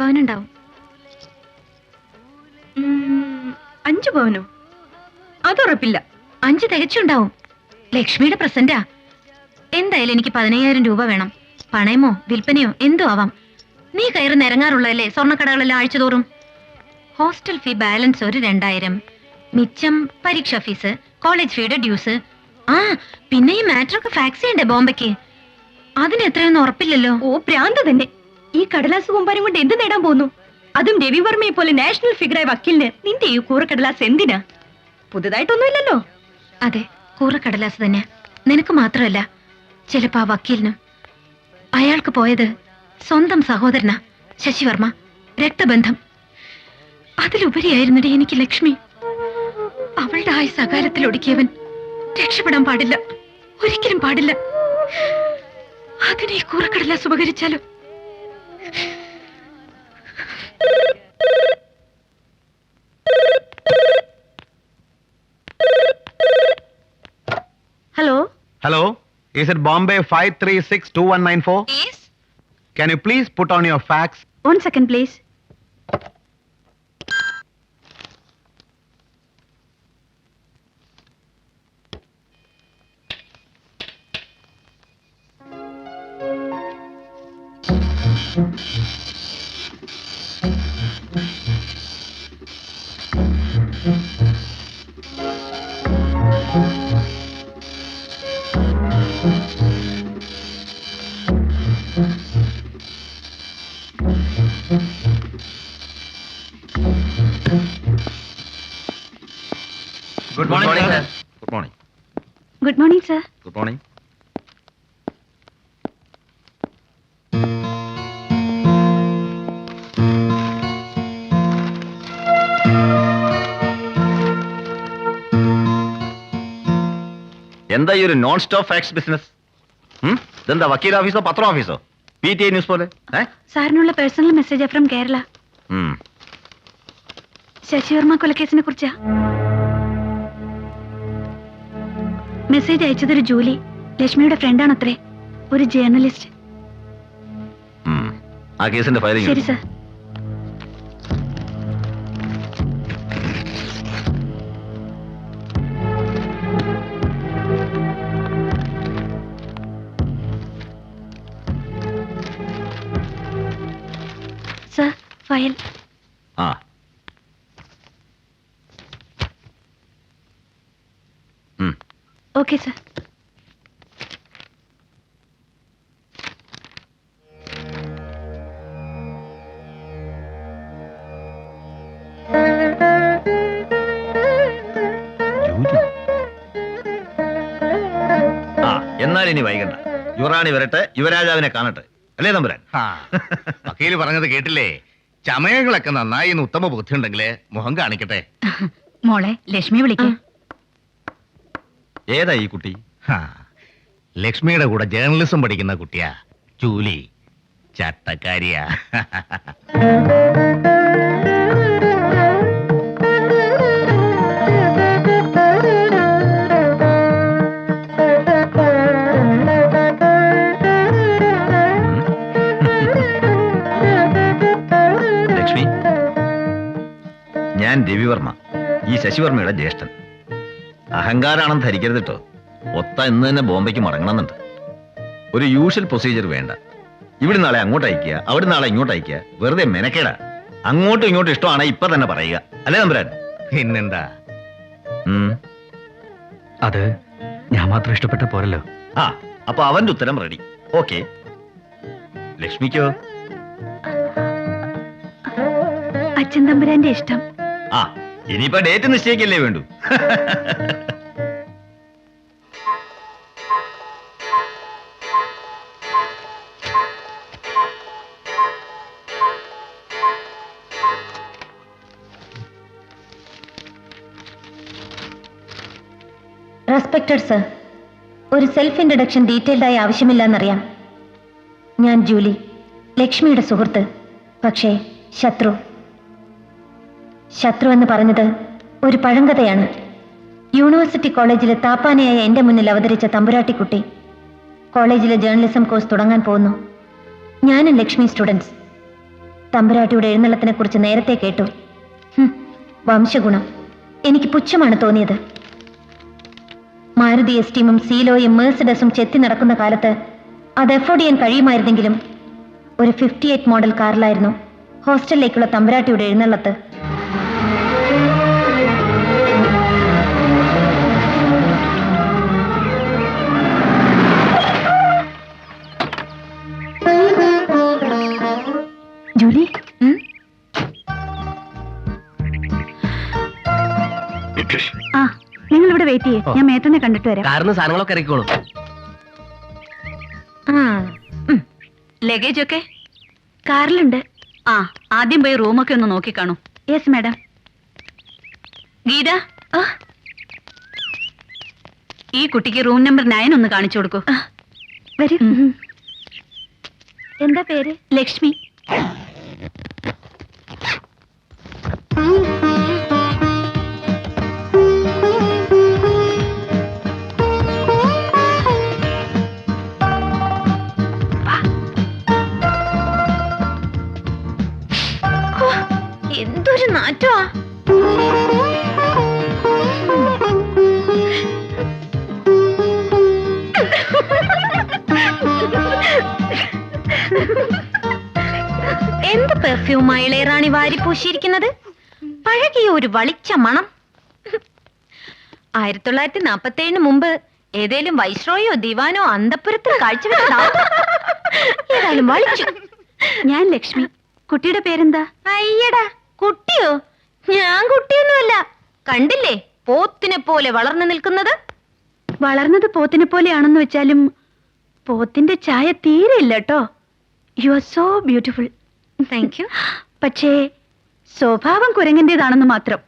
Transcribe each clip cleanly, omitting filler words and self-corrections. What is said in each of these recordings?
പവനുണ്ടാവും. 5 പവനോ? അതുറപ്പില്ല. 5 തികച്ചുണ്ടാവും. ലക്ഷ്മിയുടെ പ്രസന്റാ. എന്തായാലും എനിക്ക് 15,000 രൂപ വേണം. പണയമോ വിൽപ്പനയോ എന്തോ ആവാം. നീ കയറി നിരങ്ങാറുള്ളതല്ലേ സ്വർണ്ണക്കടകളെല്ലാം ആഴ്ചതോറും. ഹോസ്റ്റൽ ഫീ ബാലൻസ് ഒരു 2,000, മിച്ചം പരീക്ഷാ ഫീസ്, കോളേജ് ഫീയുടെ ഡ്യൂസ്. ആ പിന്നെ ഈ മാറ്ററൊക്കെ ഫാക്സ് ചെയ്യണ്ടേ ബോംബെക്ക്? അതിന് എത്രയൊന്നും ഉറപ്പില്ലല്ലോ. ഓ പ്രാന്ത് തന്നെ. ഈ കടലാസ് കുമ്പാരം കൊണ്ട് എന്ത് നേടാൻ പോകുന്നു? അതും രവിവർമ്മയെ പോലെ നാഷണൽ ഫിഗറായ വക്കീലിന് നിന്റെ ഈ കൂറക്കടലാസ് എന്തിനാ? പുതുതായിട്ടൊന്നുമില്ലല്ലോ. അതെ, കൂറക്കടലാസ് തന്നെ. നിനക്ക് മാത്രമല്ല, ചിലപ്പോ ആ വക്കീലിനും. അയാൾക്ക് പോയത് സ്വന്തം സഹോദരനാ ശശിവർമ്മ. രക്തബന്ധം. അതിലുപരിയായിരുന്നടി എനിക്ക് ലക്ഷ്മി. അവളുടെ ആയ സകാലത്തിൽ ഒടുക്കിയവൻ രക്ഷപ്പെടാൻ പാടില്ല, ഒരിക്കലും പാടില്ല. അതിനെ ഈ കൂറക്കടലാസ് ഉപകരിച്ചാലോ? Hello. Hello, is it Bombay 5362194? Yes. Can you please put on your fax? 1 second please. Good morning, sir. Good morning. Good morning sir. Good morning. എന്താ ഈ ഒരു നോൺ സ്റ്റോപ്പ് ഫാക്സ് ബിസിനസ്? ഇതെന്താ വക്കീൽ ഓഫീസോ പത്ര ഓഫീസോ? PTA ന്യൂസ് പോലെ? സാറിനുള്ള personal message from Kerala. Shashivarma കൊലക്കേസിനെ കുറിച്ചാ. മെസ്സേജ് അയച്ചതൊരു ജൂലി, ലക്ഷ്മിയുടെ ഫ്രണ്ടാണത്രേ, ഒരു ജേർണലിസ്റ്റ്. ആ കേസിന്റെ ഫയലിംഗ്. ശരി സർ. Sir file. ആ ഓക്കെ സർ. എന്നാൽ ഇനി വൈകണ്ട. യുവറാണി വരട്ടെ, യുവരാജാവിനെ കാണട്ടെ. അല്ലേ തമ്പുരാൻ? വക്കീല് പറഞ്ഞത് കേട്ടില്ലേ? ചമയങ്ങളൊക്കെ നന്നായി ഉത്തമ ബുദ്ധി ഉണ്ടെങ്കില് മുഖം കാണിക്കട്ടെ. മോളെ ലക്ഷ്മി വിളിക്കേ. ഏതാ ഈ കുട്ടി? ലക്ഷ്മിയുടെ കൂടെ ജേർണലിസം പഠിക്കുന്ന കുട്ടിയാ, ജൂലി. ചട്ടക്കാരിയാ. ലക്ഷ്മി, ഞാൻ രവിവർമ്മ, ഈ ശശിവർമ്മയുടെ ജ്യേഷ്ഠൻ. അഹങ്കാരാണെന്ന് ധരിക്കരുത് കേട്ടോ. ഒത്ത ഇന്ന് തന്നെ ബോംബെക്ക് മടങ്ങണമെന്നുണ്ട്. ഒരു യൂഷ്വൽ പ്രൊസീജിയർ വേണ്ട. ഇവിടെ നാളെ അങ്ങോട്ട് അയക്കുക, അവിടെ നാളെ ഇങ്ങോട്ട് അയക്കുക. വെറുതെ മെനക്കേടാ. അങ്ങോട്ടും ഇങ്ങോട്ടും ഇഷ്ടമാണ് ഇപ്പൊ തന്നെ പറയുക. അല്ലേ തമ്പുരാൻ? പിന്നെന്താ? അത് ഞാൻ മാത്രം ഇഷ്ടപ്പെട്ട പോരല്ലോ. അപ്പൊ അവന്റെ ഉത്തരം റെഡി. ഓക്കെ. ലക്ഷ്മിക്കോ? അച്ഛൻ തമ്പുരാന്റെ ഇഷ്ടം. ഇനിയിപ്പോ ഡേറ്റ് നിശ്ചയിക്കല്ലേ വേണ്ടു. റെസ്പെക്റ്റഡ് സർ, ഒരു സെൽഫ് ഇൻട്രഡക്ഷൻ ഡീറ്റെയിൽഡായി ആവശ്യമില്ലെന്നറിയാം. ഞാൻ ജൂലി, ലക്ഷ്മിയുടെ സുഹൃത്ത്. പക്ഷേ ശത്രു എന്ന് പറഞ്ഞത് ഒരു പഴങ്കഥയാണ്. യൂണിവേഴ്സിറ്റി കോളേജിലെ താപ്പാനയായ എൻ്റെ മുന്നിൽ അവതരിച്ച തമ്പുരാട്ടിക്കുട്ടി കോളേജിലെ ജേർണലിസം കോഴ്സ് തുടങ്ങാൻ പോകുന്നു. ഞാനും ലക്ഷ്മി സ്റ്റുഡൻസ്. തമ്പുരാട്ടിയുടെ എഴുന്നള്ളത്തിനെ കുറിച്ച് നേരത്തെ കേട്ടു. വംശഗുണം എനിക്ക് പുച്ഛമാണ് തോന്നിയത്. മാരുതി എസ്റ്റീമും സീലോയും മേഴ്സിഡസും ചെത്തി നടക്കുന്ന കാലത്ത് അത് എഫോർഡ് ചെയ്യാൻ കഴിയുമായിരുന്നെങ്കിലും ഒരു 58 മോഡൽ കാറിലായിരുന്നു ഹോസ്റ്റലിലേക്കുള്ള തമ്പുരാട്ടിയുടെ എഴുന്നള്ളത്ത്. ജൂലി, ആ നിങ്ങൾ ഇവിടെ വെയിറ്റ് ചെയ്യേ, ഞാൻ മേത്തന്നെ കണ്ടിട്ട് വരാം. കാറിന് സാധനങ്ങളൊക്കെ ഇറക്കിക്കോളും. ലഗേജ് ഒക്കെ കാറിലുണ്ട്. ആ, ആദ്യം പോയി റൂമൊക്കെ ഒന്ന് നോക്കിക്കാണൂ. Yes madam. ഗീത, ഈ കുട്ടിക്ക് റൂം നമ്പർ 9 ഒന്ന് കാണിച്ചു കൊടുക്കൂ. വരൂ. എന്താ പേര്? ലക്ഷ്മി. എന്തൊരു നാറ്റോ. എന്ത് പെർഫ്യൂമായി ഇളയറാണി വാരി പൂശിയിരിക്കുന്നത്? പഴകിയ ഒരു വളിച്ച മണം. 1947 മുമ്പ് ഏതേലും വൈസ്രോയോ ദിവാനോ അന്തപുരത്തിൽ കാഴ്ചവെച്ചതാവും. ഏതായാലും വളിച്ചു. ഞാൻ ലക്ഷ്മി. കുട്ടിയുടെ പേരെന്താ? അയ്യടാ, കുട്ടിയോ? ഞാൻ കുട്ടിയൊന്നുമല്ല. കണ്ടില്ലേ പോത്തിനെ പോലെ വളർന്നു നിൽക്കുന്നത്. വളർന്നത് പോത്തിനെ പോലെയാണെന്ന് വെച്ചാലും പോത്തിന്റെ ചായ തീരെ ഇല്ല കേട്ടോ. You are so beautiful. Thank you. പക്ഷേ സ്വഭാവം കുരങ്ങന്റേതാണെന്ന് മാത്രം.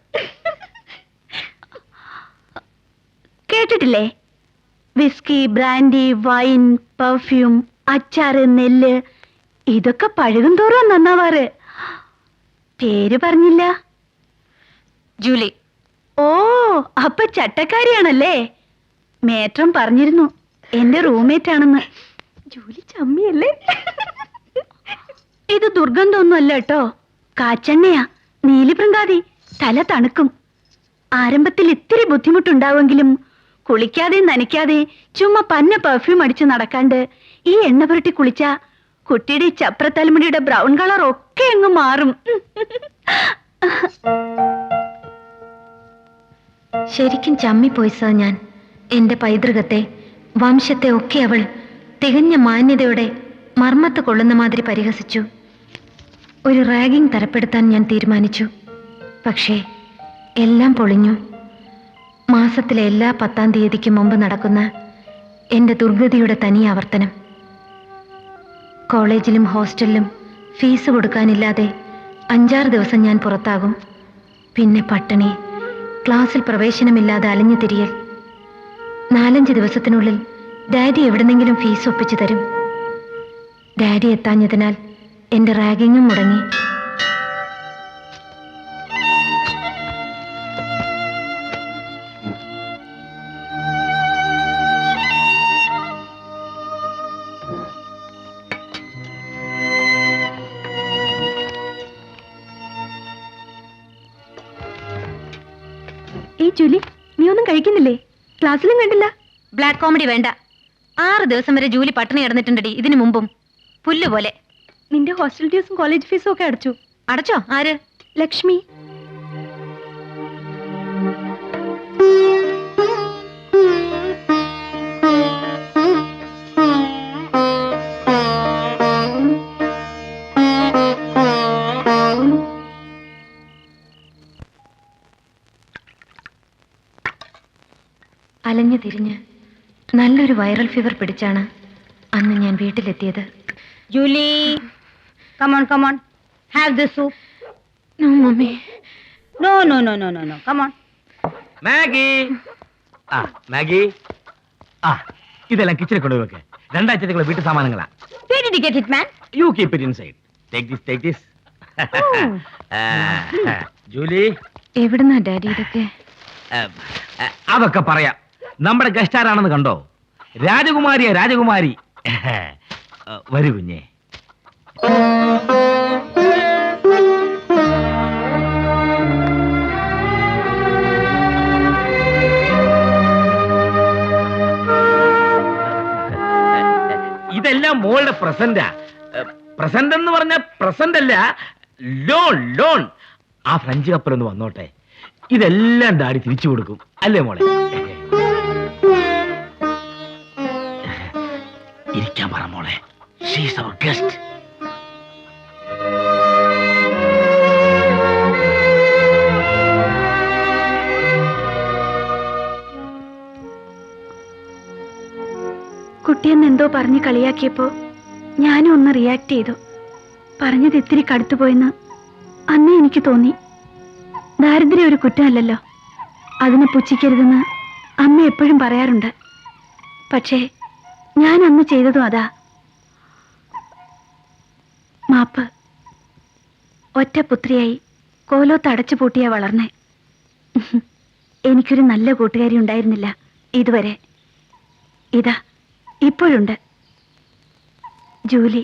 കേട്ടിട്ടില്ലേ? വിസ്കി, ബ്രാൻഡി, വൈൻ, പെർഫ്യൂം, അച്ചാറ്, നെല്ല്, ഇതൊക്കെ പഴകും തോറും നന്നാവാറ്. പേര് പറഞ്ഞില്ല. ജൂലി. ഓ, അപ്പൊ ചട്ടക്കാരിയാണല്ലേ? മേട്രം പറഞ്ഞിരുന്നു എന്റെ റൂംമേറ്റ് ആണെന്ന്. ജൂലി ചമ്മിയല്ലേ? ഇത് ദുർഗന്ധമൊന്നുമല്ല കേട്ടോ, കാച്ചെണ്ണയാ. നീലിപ്രങ്കാതി. തല തണുക്കും. ആരംഭത്തിൽ ഇത്തിരി ബുദ്ധിമുട്ടുണ്ടാവുമെങ്കിലും കുളിക്കാതെ നനയ്ക്കാതെ ചുമ്മാ പന്ന പെർഫ്യൂം അടിച്ച് നടക്കാണ്ട് ഈ എണ്ണ പുരട്ടി കുളിച്ച കുട്ടിയുടെ ചപ്രത്തലമുടിയുടെ ബ്രൗൺ കളർ ഒക്കെ അങ്ങ് മാറും. ശരിക്കും ചമ്മിപ്പോയി സർ. ഞാൻ എന്റെ പൈതൃകത്തെ, വംശത്തെ ഒക്കെ അവൾ തികഞ്ഞ മാന്യതയോടെ മർമ്മത്ത് കൊള്ളുന്ന മാതിരി പരിഹസിച്ചു. ഒരു റാഗിംഗ് തരപ്പെടുത്താൻ ഞാൻ തീരുമാനിച്ചു. പക്ഷേ എല്ലാം പൊളിഞ്ഞു. മാസത്തിലെ എല്ലാ 10-ാം തീയതിക്ക് മുമ്പ് നടക്കുന്ന എന്റെ ദുർഗതിയുടെ തനി ആവർത്തനം. കോളേജിലും ഹോസ്റ്റലിലും ഫീസ് കൊടുക്കാനില്ലാതെ 5-6 ദിവസം ഞാൻ പുറത്താകും. പിന്നെ പട്ടിണി, ക്ലാസ്സിൽ പ്രവേശനമില്ലാതെ അലഞ്ഞു തിരിയൽ. 4-5 ദിവസത്തിനുള്ളിൽ ഡാഡി എവിടെന്നെങ്കിലും ഫീസ് ഒപ്പിച്ചു തരും. ഡാഡി എത്താഞ്ഞതിനാൽ എന്റെ റാഗിങ്ങും മുടങ്ങി. ഈ ജൂലി, നീ ഒന്നും കഴിക്കുന്നില്ലേ? ക്ലാസ്സിലും കണ്ടില്ല. ബ്ലാക്ക് കോമഡി വേണ്ട. 6 ദിവസം വരെ ജൂലി പട്ടിണി കിടന്നിട്ടുണ്ടടി ഇതിനു മുമ്പും. പുല്ലുപോലെ. നിന്റെ ഹോസ്റ്റൽ ഡ്യൂസും കോളേജ് ഫീസും ഒക്കെ അടച്ചു. അടച്ചോ? ആര്? ലക്ഷ്മി. അലഞ്ഞു തിരിഞ്ഞ് നല്ലൊരു വൈറൽ ഫീവർ പിടിച്ചാണ് അന്ന് ഞാൻ വീട്ടിലെത്തിയത്. Julie, come on, have the soup. No mummy. No, come on. Maggi. Maggi. ഇതെല്ലാം കിച്ചണിൽ കൊണ്ടുപോയി വെക്ക്. 2 ആഴ്ചത്തേക്കുള്ള വീട്ടു സാമാനങ്ങളാ. Where did you get it, man? You keep it inside. Take this. Julie, എവിടുന്നാ ഡാഡി ഇതൊക്കെ? അതൊക്കെ പറയാം. നമ്മുടെ ഗസ്റ്റാരാണെന്ന് കണ്ടോ? രാജകുമാരി. വരൂ കുഞ്ഞേ. പ്രസന്റാ. പ്രസന്റ് എന്ന് പറഞ്ഞ പ്രസന്റ് അല്ല, ലോൺ ലോൺ. ആ ഫ്രഞ്ച് കപ്പലൊന്ന് വന്നോട്ടെ, ഇതെല്ലാം ഡാഡി തിരിച്ചു കൊടുക്കും, അല്ലേ മോളെ? ഇരിക്കാൻ പറ മോളെ. ഷീസ് അവർ ഗസ്റ്റ്. കുട്ടിയെന്ന് എന്തോ പറഞ്ഞ് കളിയാക്കിയപ്പോ ഞാനും ഒന്ന് റിയാക്ട് ചെയ്തു. പറഞ്ഞത് ഇത്തിരി കടുത്തുപോയെന്ന് അന്നേ എനിക്ക് തോന്നി. ദാരിദ്ര്യം ഒരു കുറ്റമല്ലല്ലോ, അതിനെ പുച്ഛിക്കരുതെന്ന് അമ്മ എപ്പോഴും പറയാറുണ്ട്. പക്ഷേ ഞാൻ അന്ന് ചെയ്തതും അതാ. മാപ്പ്. ഒറ്റ പുത്രിയായി കോലോത്ത് അടച്ചു പൂട്ടിയാ വളർന്നേ. എനിക്കൊരു നല്ല കൂട്ടുകാരി ഉണ്ടായിരുന്നില്ല ഇതുവരെ. ഇതാ ഇപ്പോഴുണ്ട്, ജൂലി.